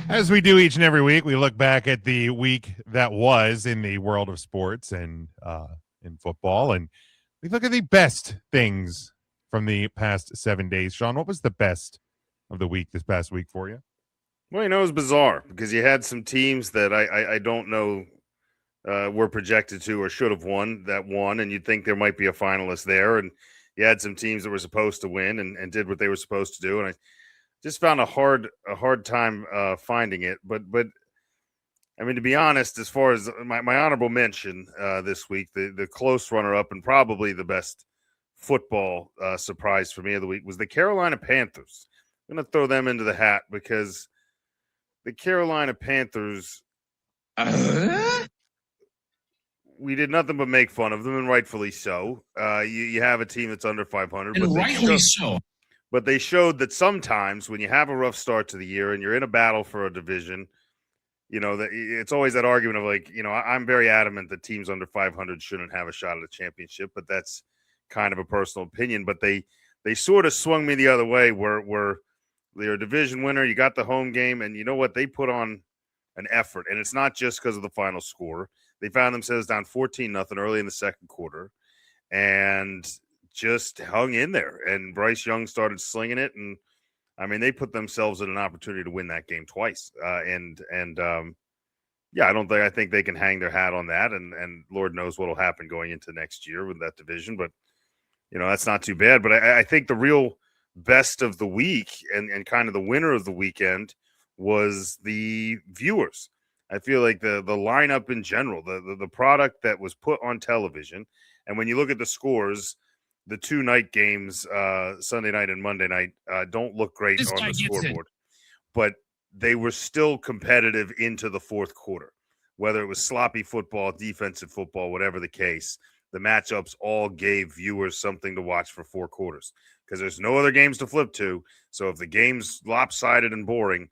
As we do each and every week, we look back at the week that was in the world of sports and in football, and we look at the best things from the past 7 days. Sean, what was the best of the week this past week for you? Well, it was bizarre because you had some teams that I don't know were projected to or should have won that won, and you'd think there might be a finalist there. And you had some teams that were supposed to win and did what they were supposed to do. And I just found a hard time finding it. But I mean, to be honest, as far as my honorable mention this week, the close runner up and probably the best football surprise for me of the week was the Carolina Panthers. I'm going to throw them into the hat because the Carolina Panthers, we did nothing but make fun of them, and rightfully so. You have a team that's under 500, and rightly so. But they showed that sometimes when you have a rough start to the year and you're in a battle for a division, that it's always that argument of like, I'm very adamant that teams under 500 shouldn't have a shot at a championship, but that's kind of a personal opinion. But they sort of swung me the other way where they're a division winner. You got the home game, and you know what? They put on an effort, and it's not just because of the final score. They found themselves down 14-0 early in the second quarter and just hung in there. And Bryce Young started slinging it, and I mean, they put themselves in an opportunity to win that game twice. I think they can hang their hat on that, and Lord knows what will happen going into next year with that division. But that's not too bad. But I think the real best of the week and kind of the winner of the weekend was the viewers. I feel like the lineup in general, the product that was put on television, and when you look at the scores, the two night games, Sunday night and Monday night, don't look great on the scoreboard, but they were still competitive into the fourth quarter. Whether it was sloppy football, defensive football, whatever the case, the matchups all gave viewers something to watch for 4 quarters because there's no other games to flip to. So if the game's lopsided and boring,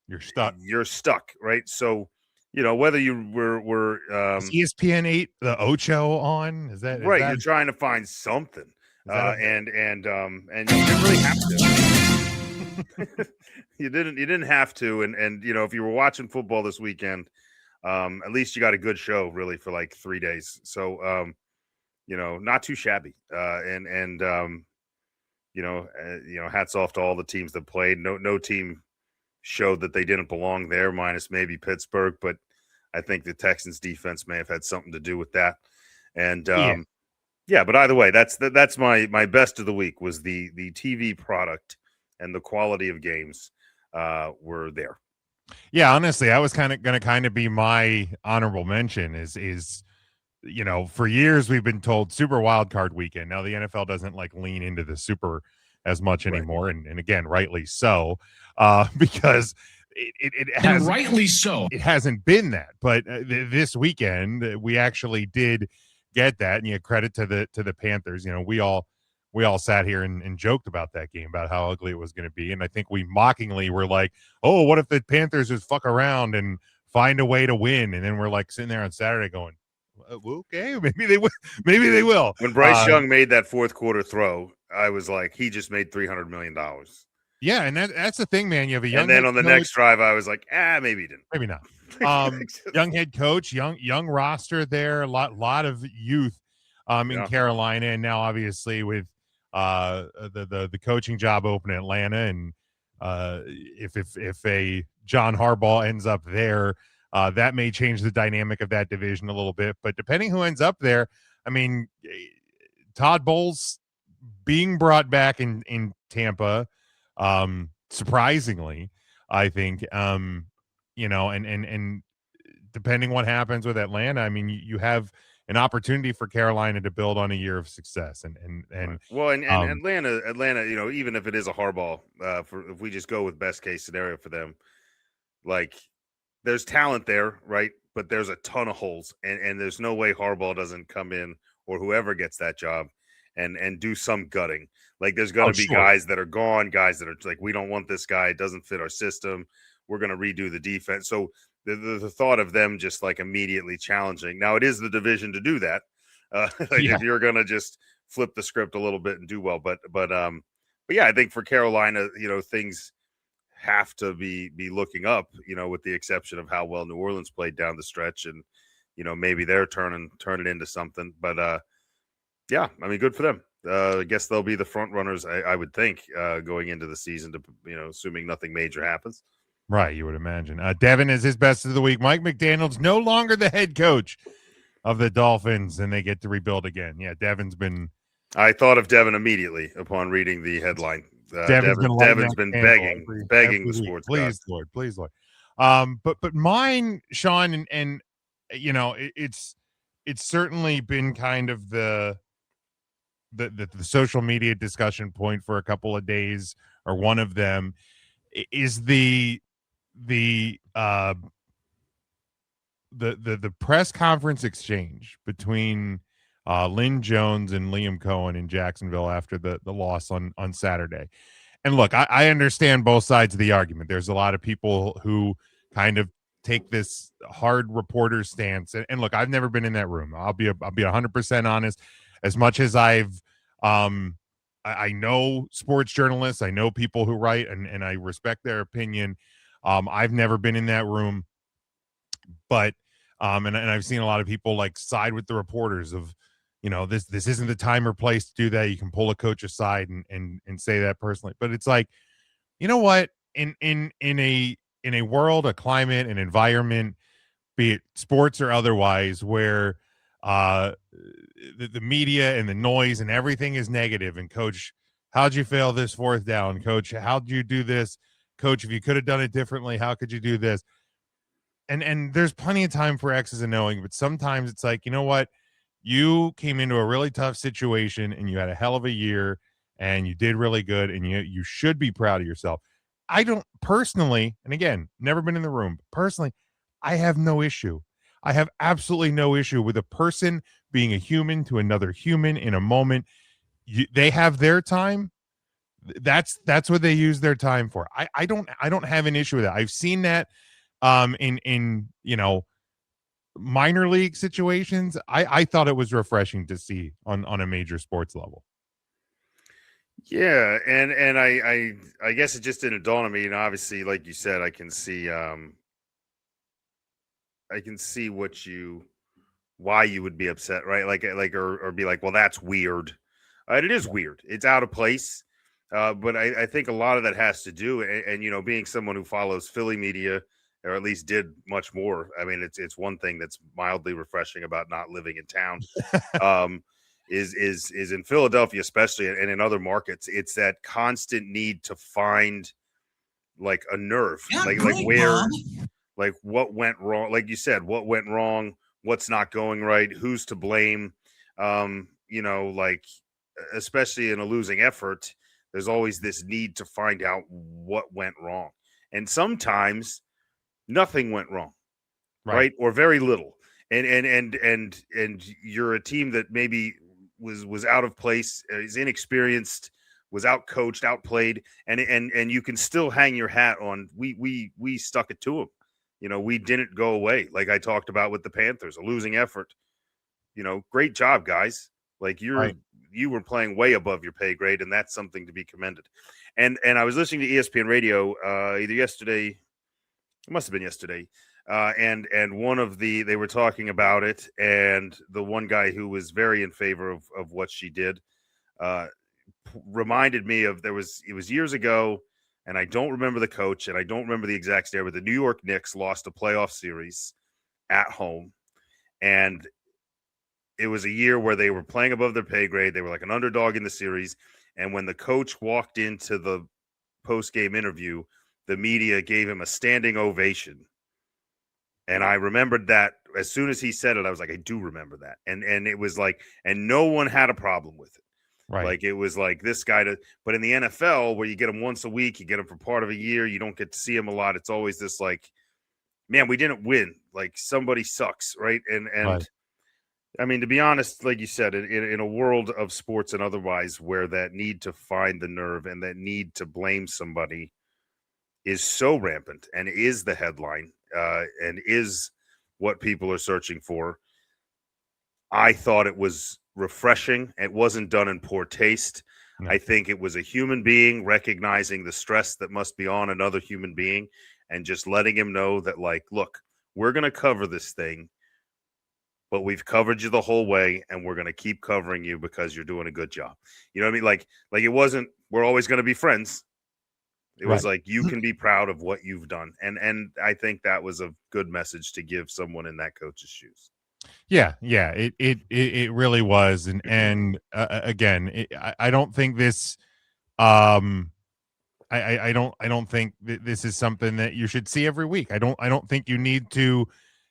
you're stuck. You're stuck, right? So, whether you were is ESPN 8 the Ocho on? Is that right? Is that, you're trying to find something, and you didn't really have to. you didn't have to, and if you were watching football this weekend, at least you got a good show really for like 3 days. So, not too shabby. Hats off to all the teams that played. No team showed that they didn't belong there, minus maybe Pittsburgh, but I think the Texans defense may have had something to do with that. And but either way, that's my best of the week was the TV product and the quality of games were there. Yeah, honestly, I was going to be my honorable mention is for years we've been told Super Wild Card Weekend. Now the NFL doesn't like lean into the Super as much anymore, right. and again, rightly so, because it has, and rightly so. It hasn't been that, but this weekend we actually did get that, and you credit to the Panthers. We all sat here and joked about that game, about how ugly it was going to be, and I think we mockingly were like, "Oh, what if the Panthers just fuck around and find a way to win?" And then we're like sitting there on Saturday going, okay, maybe they will. Maybe they will. When Bryce Young made that fourth quarter throw, I was like, he just made $300 million. Yeah, and that's the thing, man. You have a young. And then on the next drive, I was like, maybe he didn't. Maybe not. Young head coach, young roster there, a lot of youth in Carolina, and now obviously with the coaching job open in Atlanta, and if a John Harbaugh ends up there. That may change the dynamic of that division a little bit, but depending who ends up there, I mean, Todd Bowles being brought back in Tampa, surprisingly, I think, and depending what happens with Atlanta, I mean, you have an opportunity for Carolina to build on a year of success, and Atlanta, even if it is a Harbaugh, if we just go with best case scenario for them, like. There's talent there, right? But there's a ton of holes, and there's no way Harbaugh doesn't come in or whoever gets that job and do some gutting. Like there's going to be guys that are gone, guys that are like, we don't want this guy. It doesn't fit our system. We're going to redo the defense. So the thought of them just like immediately challenging. Now it is the division to do that. If you're going to just flip the script a little bit and do well, but But yeah, I think for Carolina, things have to be looking up, with the exception of how well New Orleans played down the stretch, and maybe they're turning into something. But yeah, I mean, good for them. I guess they'll be the front runners, I would think, going into the season, to assuming nothing major happens. Right, you would imagine. Devin is his best of the week. Mike McDaniel's no longer the head coach of the Dolphins, and they get to rebuild again. Yeah, Devin's been. I thought of Devin immediately upon reading the headline. Devin's been begging the sports please, God. Lord, please, Lord. But mine, Sean, and it's certainly been kind of the social media discussion point for a couple of days, or one of them is the press conference exchange between Lynn Jones and Liam Cohen in Jacksonville after the loss on Saturday. And look, I understand both sides of the argument. There's a lot of people who kind of take this hard reporter stance. And look, I've never been in that room. I'll be 100% honest. As much as I've I know sports journalists, I know people who write, and I respect their opinion. I've never been in that room, but and I've seen a lot of people like side with the reporters of, this isn't the time or place to do that. You can pull a coach aside and say that personally, but it's like, you know what, in a world, a climate, an environment, be it sports or otherwise, where the media and the noise and everything is negative, and coach, how'd you fail this fourth down? Coach, how'd you do this? Coach, if you could have done it differently, how could you do this? And there's plenty of time for X's and knowing, but sometimes it's like, you know what? You came into a really tough situation and you had a hell of a year and you did really good, and you should be proud of yourself. I don't personally, and again, never been in the room, personally, I have no issue. I have absolutely no issue with a person being a human to another human in a moment. They have their time. That's what they use their time for. I don't have an issue with that. I've seen that in minor league situations. I thought it was refreshing to see on a major sports level. Yeah, and I guess it just didn't dawn on me. And obviously, like you said, I can see why you would be upset, right? Or be like, well, that's weird. It is weird. It's out of place. But I think a lot of that has to do, and being someone who follows Philly media, or at least did much more. I mean, it's one thing that's mildly refreshing about not living in town. Is in Philadelphia, especially, and in other markets, it's that constant need to find like a nerve, like where, like what went wrong, like you said, what went wrong, what's not going right, who's to blame. Like especially in a losing effort, there's always this need to find out what went wrong, and sometimes nothing went wrong, right? Or very little, and you're a team that maybe was out of place, is inexperienced, was out coached, outplayed, and you can still hang your hat on we stuck it to them. We didn't go away, like I talked about with the Panthers, a losing effort. Great job, guys. Like you were playing way above your pay grade, and that's something to be commended. And I was listening to ESPN radio either yesterday, it must have been yesterday, and they were talking about it, and the one guy who was very in favor of what she did reminded me of it was years ago, and I don't remember the coach, and I don't remember the exact state, but the New York Knicks lost a playoff series at home, and it was a year where they were playing above their pay grade. They were like an underdog in the series, and when the coach walked into the post-game interview, the media gave him a standing ovation. And I remembered that as soon as he said it, I was like, I do remember that. And it was like, and no one had a problem with it. Right. Like it was like this guy but in the NFL, where you get him once a week, you get him for part of a year, you don't get to see him a lot. It's always this like, man, we didn't win. Like somebody sucks, right? And right. I mean, to be honest, like you said, in a world of sports and otherwise, where that need to find the nerve and that need to blame somebody is so rampant and is the headline and is what people are searching for, I thought it was refreshing. It wasn't done in poor taste. No. I think it was a human being recognizing the stress that must be on another human being and just letting him know that, like, look, we're going to cover this thing, but we've covered you the whole way and we're going to keep covering you because you're doing a good job. You know what I mean? Like it wasn't, we're always going to be friends. It was Right. like, you can be proud of what you've done. And I think that was a good message to give someone in that coach's shoes. Yeah, it really was, and again, I don't think this, um, I don't think this is something that you should see every week. I don't think you need to,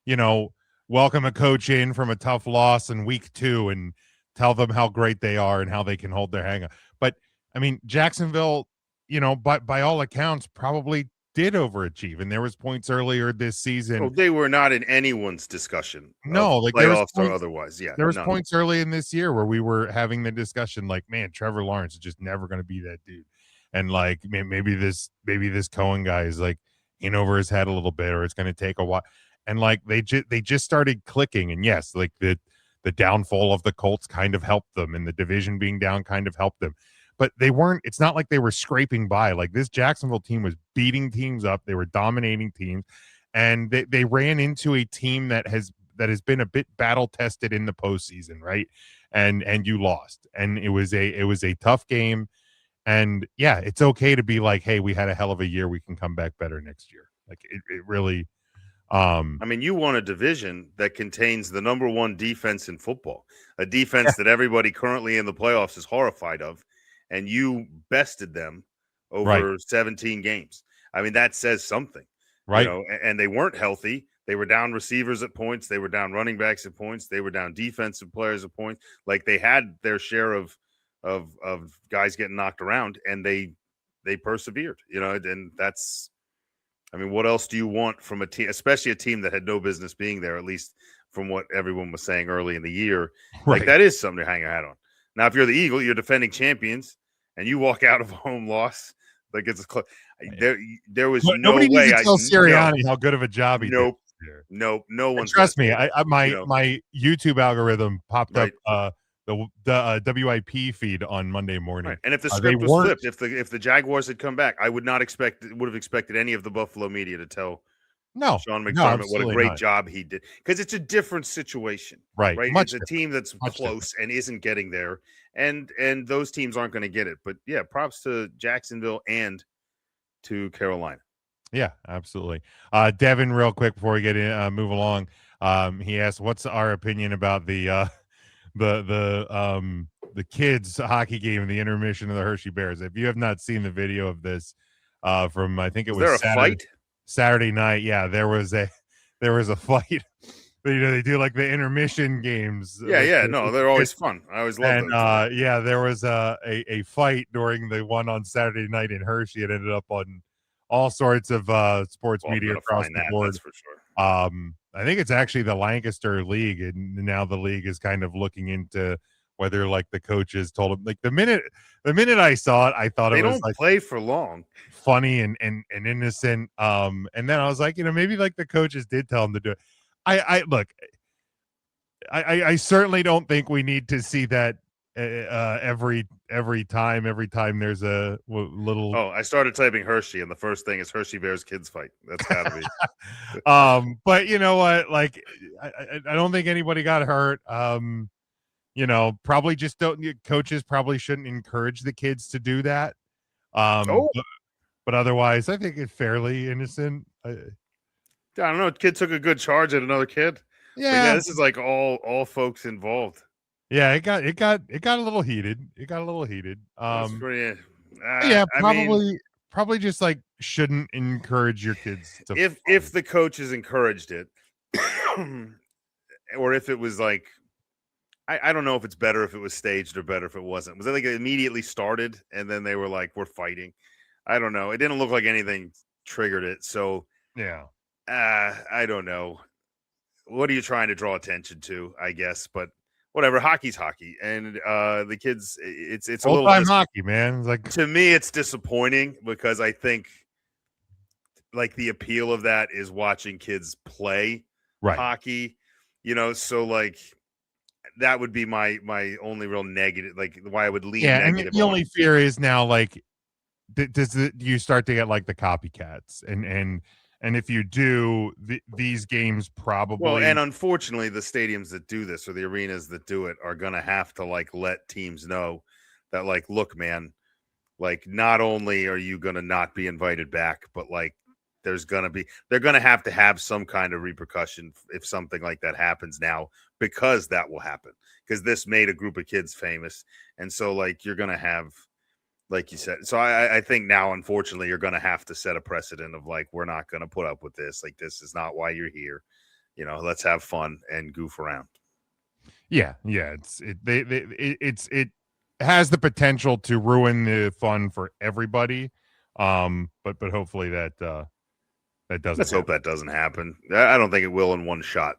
you know, welcome a coach in from a tough loss in week 2 and tell them how great they are and how they can hold their hang up. But I mean, Jacksonville, you know, by all accounts, probably did overachieve, and there was points earlier this season. Oh, they were not in anyone's discussion of No, like playoffs or otherwise. Yeah, there was none. points early in this year where we were having the discussion, like, man, Trevor Lawrence is just never going to be that dude, and like maybe this Cohen guy is like in over his head a little bit, or it's going to take a while, and like they just started clicking, and yes, like the downfall of the Colts kind of helped them, and the division being down kind of helped them, but they weren't. It's not like they were scraping by. Like this Jacksonville team was beating teams up, they were dominating teams, and they ran into a team that has been a bit battle tested in the postseason, right? And you lost, and it was a tough game. And yeah, it's okay to be like, hey, we had a hell of a year. We can come back better next year. Like it really. I mean, you won a division that contains the number one defense in football, a defense that everybody currently in the playoffs is horrified of, and you bested them Right, over 17 games. I mean, that says something, you right, know, and they weren't healthy. They were down receivers at points. They were down running backs at points. They were down defensive players at points. Like they had their share of guys getting knocked around, and they persevered, you know, and that's, I mean, what else do you want from a team, especially a team that had no business being there, at least from what everyone was saying early in the year? Like, right. that is something to hang a hat on. Now, if you're the Eagle, you're defending champions, and you walk out of a home loss, like it's a there was no Nobody needs way. to tell Sirianni how good of a job he did Nope, this year. nope, no And one's gonna trust me, say that. I You my know, my YouTube algorithm popped up right? the WIP feed on Monday Right. morning. And if the They script was weren't. flipped, if the Jaguars had come back, I would not would have expected any of the Buffalo media to tell No, Sean no, McDermott what a absolutely great not. job he did, because it's a different situation, Right, right? much It's a different, team that's much different. close and isn't getting there, and those teams aren't going to get it. But yeah, props to Jacksonville and to Carolina. Yeah, absolutely. Devin, real quick before we get in, move along. He asked, "What's our opinion about the kids hockey game in the intermission of the Hershey Bears?" If you have not seen the video of this, from I think it Was was there a fight? Saturday night, yeah, there was a fight. You know, they do like the intermission games, Yeah, with yeah. with No, the they're kids. always fun. I always love And those. yeah, there was a fight during the one on Saturday night in Hershey. It ended up on all sorts of sports Well, I'm media going to across find the that. board. That's for sure. I think it's actually the Lancaster League, and now the league is kind of looking into whether like the coaches told him, like the minute I saw it, I thought it They was don't like play for long. funny and innocent. And then I was like, you know, maybe like the coaches did tell him to do it. I look, I certainly don't think we need to see that every time there's a little. Oh, I started typing Hershey, and the first thing is Hershey Bears kids fight. That's got to be. But you know what, like I don't think anybody got hurt. You know, probably just don't, coaches probably shouldn't encourage the kids to do that. Oh, But otherwise I think it's fairly innocent. I don't know. Kid took a good charge at another kid. But yeah, Yeah, this is like all folks involved. yeah, it got a little heated. It got a little heated. That's pretty. Yeah, I mean, probably just like shouldn't encourage your kids to if fight. the coaches encouraged it, or if it was like, I don't know if it's better if it was staged or better if it wasn't. Was I think it immediately started and then they were like, "We're fighting." I don't know. It didn't look like anything triggered it. So Yeah. I don't know. What are you trying to draw attention to? I guess, but whatever. Hockey's hockey, and the kids. It's a Old little time hockey, man. It's like, to me. It's disappointing because I think like the appeal of that is watching kids play right. hockey. You know, so like that would be my only real negative, like why I would lean and negative. the only fear is now, like, do you start to get like the copycats, and if you do, these games probably. Well, and unfortunately, the stadiums that do this or the arenas that do it are going to have to like let teams know that, like, look, man, like, not only are you going to not be invited back, but like they're going to have some kind of repercussion if something like that happens now, because that will happen, because this made a group of kids famous. And so, like, you're going to have, like you said, so I think now, unfortunately, you're going to have to set a precedent of like, we're not going to put up with this. Like, this is not why you're here. You know, let's have fun and goof around. Yeah. It has the potential to ruin the fun for everybody. But hopefully that doesn't. Let's hope that doesn't happen. I don't think it will in one shot.